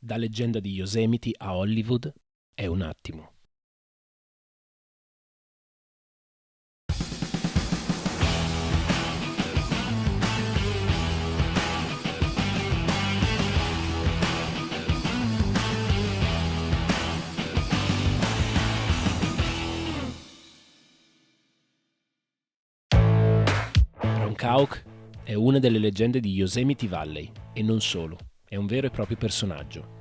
da leggenda di Yosemite a Hollywood è un attimo. Ron Kauk è una delle leggende di Yosemite Valley e non solo, è un vero e proprio personaggio.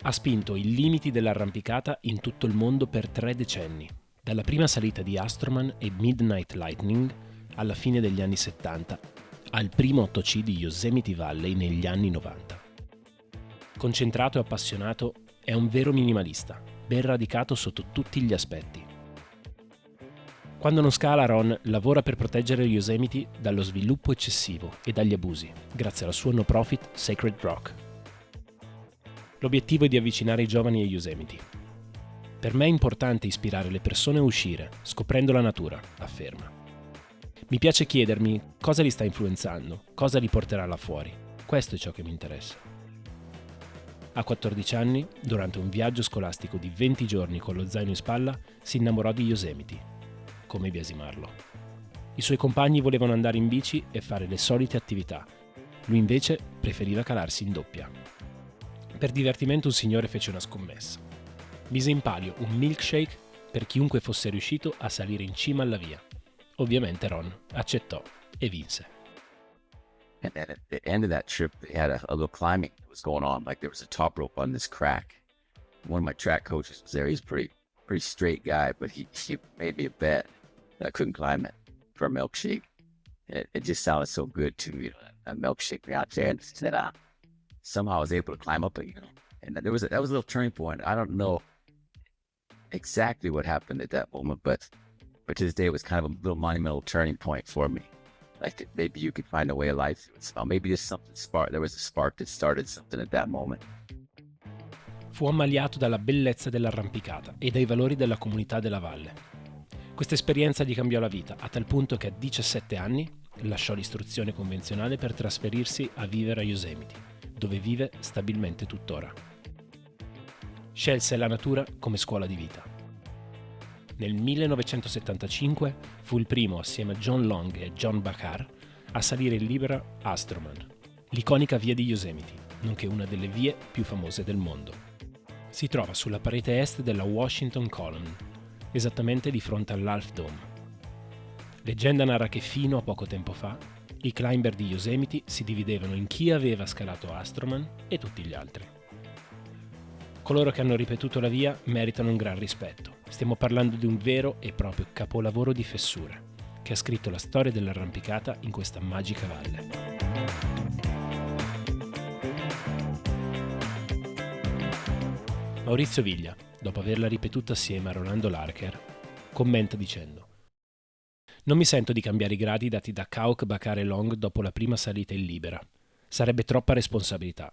Ha spinto i limiti dell'arrampicata in tutto il mondo per 3 decenni, dalla prima salita di Astroman e Midnight Lightning alla fine degli anni 70 al primo 8C di Yosemite Valley negli anni 90. Concentrato e appassionato, è un vero minimalista, ben radicato sotto tutti gli aspetti. Quando non scala, Ron lavora per proteggere Yosemite dallo sviluppo eccessivo e dagli abusi, grazie alla sua no-profit Sacred Rock. L'obiettivo è di avvicinare i giovani a Yosemite. Per me è importante ispirare le persone a uscire, scoprendo la natura, afferma. Mi piace chiedermi cosa li sta influenzando, cosa li porterà là fuori. Questo è ciò che mi interessa. A 14 anni, durante un viaggio scolastico di 20 giorni con lo zaino in spalla, si innamorò di Yosemite. Come biasimarlo. I suoi compagni volevano andare in bici e fare le solite attività. Lui invece preferiva calarsi in doppia. Per divertimento un signore fece una scommessa. Mise in palio un milkshake per chiunque fosse riuscito a salire in cima alla via. Ovviamente Ron accettò e vinse. And then at the end of that trip, they had a little climbing that was going on. Like there was a top rope on this crack. One of my track coaches was there. He's a pretty straight guy, but he made me a bet that I couldn't climb it for a milkshake. It just sounded so good to me, a milkshake out there. And somehow I was able to climb up it, And that was a little turning point. I don't know exactly what happened at that moment, but to this day it was kind of a little monumental turning point for me. Like maybe you could find a way of life. Maybe there's something there was a spark that started something at that moment. Fu ammaliato dalla bellezza dell'arrampicata e dai valori della comunità della valle. Questa esperienza gli cambiò la vita, a tal punto che a 17 anni lasciò l'istruzione convenzionale per trasferirsi a vivere a Yosemite, dove vive stabilmente tuttora. Scelse la natura come scuola di vita. Nel 1975 fu il primo, assieme a John Long e John Bachar, a salire in libera Astroman, l'iconica via di Yosemite, nonché una delle vie più famose del mondo. Si trova sulla parete est della Washington Column, esattamente di fronte all'Half Dome. Leggenda narra che fino a poco tempo fa i climber di Yosemite si dividevano in chi aveva scalato Astroman e tutti gli altri. Coloro che hanno ripetuto la via meritano un gran rispetto. Stiamo parlando di un vero e proprio capolavoro di fessure, che ha scritto la storia dell'arrampicata in questa magica valle. Maurizio Viglia, dopo averla ripetuta assieme a Rolando Larcher, commenta dicendo: non mi sento di cambiare i gradi dati da Kauk, Bachar e Long dopo la prima salita in libera. Sarebbe troppa responsabilità.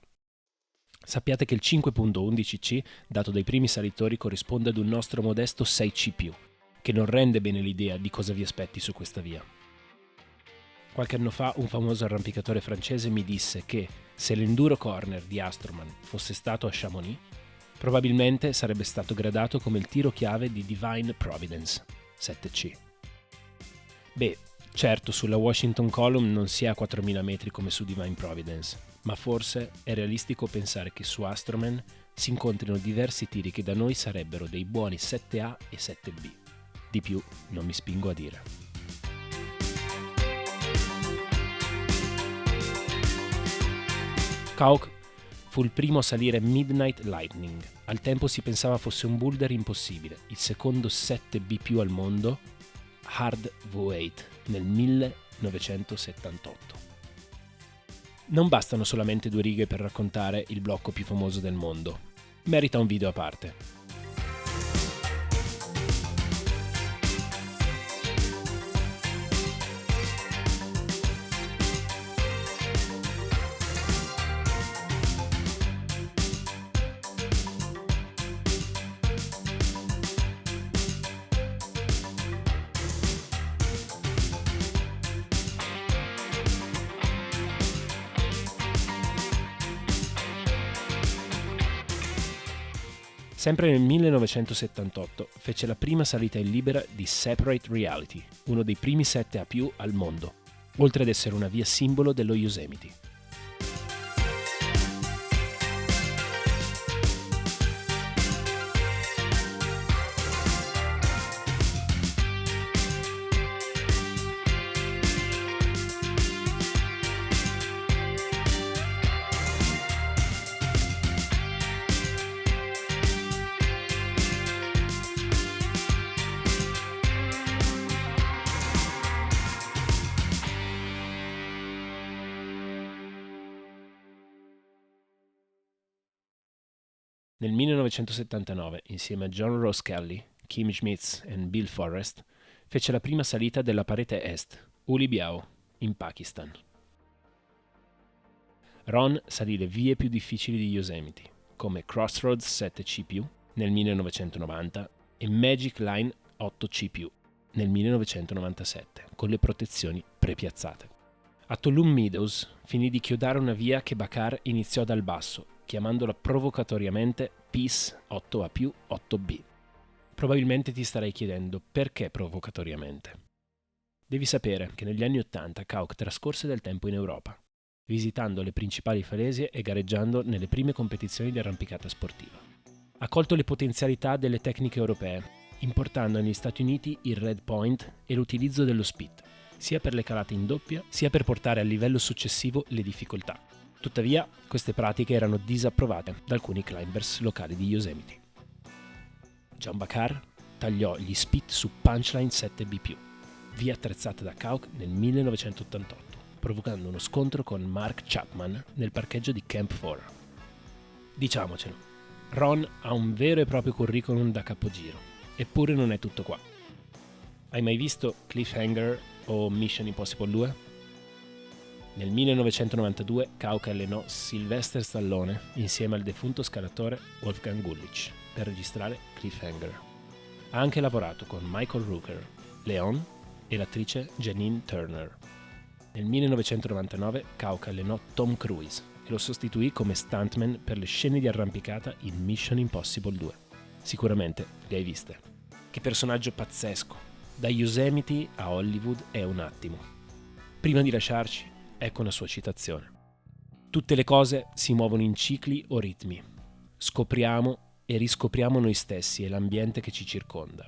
Sappiate che il 5.11c dato dai primi salitori corrisponde ad un nostro modesto 6C+, che non rende bene l'idea di cosa vi aspetti su questa via. Qualche anno fa un famoso arrampicatore francese mi disse che se l'Enduro Corner di Astroman fosse stato a Chamonix, probabilmente sarebbe stato gradato come il tiro chiave di Divine Providence, 7C. Beh, certo sulla Washington Column non si è a 4.000 metri come su Divine Providence, ma forse è realistico pensare che su Astroman si incontrino diversi tiri che da noi sarebbero dei buoni 7A e 7B. Di più non mi spingo a dire. Kauk fu il primo a salire Midnight Lightning. Al tempo si pensava fosse un boulder impossibile, il secondo 7B+ al mondo, Hard V8, nel 1978. Non bastano solamente 2 righe per raccontare il blocco più famoso del mondo. Merita un video a parte. Sempre nel 1978 fece la prima salita in libera di Separate Reality, uno dei primi 7A+ al mondo, oltre ad essere una via simbolo dello Yosemite. Nel 1979, insieme a John Ross Kelly, Kim Schmitz e Bill Forrest, fece la prima salita della parete est, Uli Biao, in Pakistan. Ron salì le vie più difficili di Yosemite, come Crossroads 7C+, nel 1990 e Magic Line 8C+, nel 1997, con le protezioni prepiazzate. A Tulum Meadows finì di chiodare una via che Bakar iniziò dal basso, chiamandola provocatoriamente Peace 8A+, 8B. Probabilmente ti starai chiedendo perché provocatoriamente. Devi sapere che negli anni '80 Kauk trascorse del tempo in Europa, visitando le principali falesie e gareggiando nelle prime competizioni di arrampicata sportiva. Ha colto le potenzialità delle tecniche europee, importando negli Stati Uniti il Red Point e l'utilizzo dello spit, sia per le calate in doppia, sia per portare al livello successivo le difficoltà. Tuttavia, queste pratiche erano disapprovate da alcuni climbers locali di Yosemite. John Bakar tagliò gli spit su Punchline 7B+, via attrezzata da Kauk nel 1988, provocando uno scontro con Mark Chapman nel parcheggio di Camp 4. Diciamocelo, Ron ha un vero e proprio curriculum da capogiro, eppure non è tutto qua. Hai mai visto Cliffhanger o Mission Impossible 2? Nel 1992 Kauk allenò Sylvester Stallone insieme al defunto scalatore Wolfgang Gullich per registrare Cliffhanger. Ha anche lavorato con Michael Rooker, Leon e l'attrice Janine Turner. Nel 1999 Kauk allenò Tom Cruise e lo sostituì come stuntman per le scene di arrampicata in Mission Impossible 2. Sicuramente le hai viste. Che personaggio pazzesco! Da Yosemite a Hollywood è un attimo. Prima di lasciarci, ecco una sua citazione. Tutte le cose si muovono in cicli o ritmi. Scopriamo e riscopriamo noi stessi e l'ambiente che ci circonda.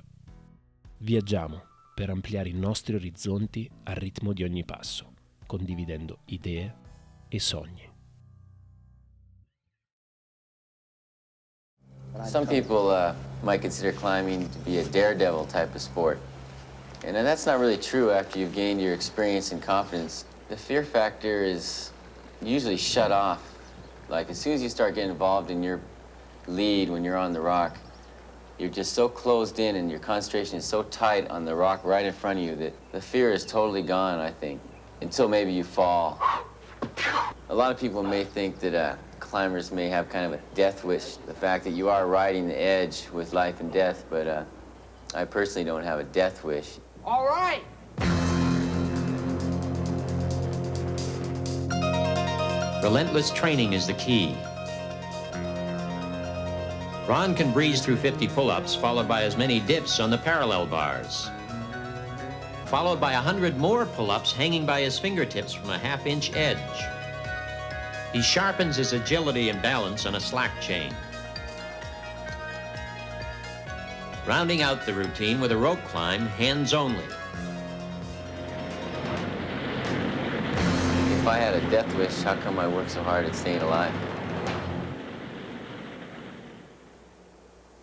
Viaggiamo per ampliare i nostri orizzonti al ritmo di ogni passo, condividendo idee e sogni. Some people might consider climbing to be a daredevil type of sport. And that's not really true after you've gained your experience and confidence. The fear factor is usually shut off. Like as soon as you start getting involved in your lead when you're on the rock, you're just so closed in and your concentration is so tight on the rock right in front of you that the fear is totally gone, I think, until maybe you fall. A lot of people may think that climbers may have kind of a death wish, the fact that you are riding the edge with life and death, but I personally don't have a death wish. All right. Relentless training is the key. Ron can breeze through 50 pull-ups, followed by as many dips on the parallel bars, followed by 100 more pull-ups hanging by his fingertips from a half-inch edge. He sharpens his agility and balance on a slack chain, rounding out the routine with a rope climb, hands only. If I had a death wish, how come I work so hard at staying alive?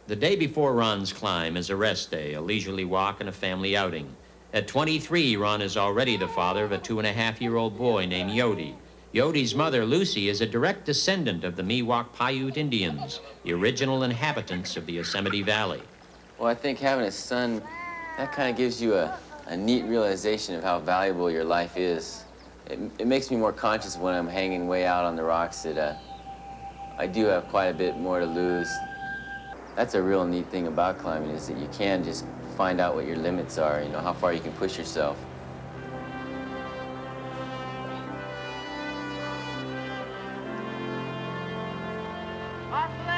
The day before Ron's climb is a rest day, a leisurely walk and a family outing. At 23, Ron is already the father of a 2.5-year-old boy named Yodi. Yodi's mother, Lucy, is a direct descendant of the Miwok Paiute Indians, the original inhabitants of the Yosemite Valley. Well, I think having a son, that kind of gives you a neat realization of how valuable your life is. It makes me more conscious when I'm hanging way out on the rocks that I do have quite a bit more to lose. That's a real neat thing about climbing, is that you can just find out what your limits are, you know, how far you can push yourself. Off the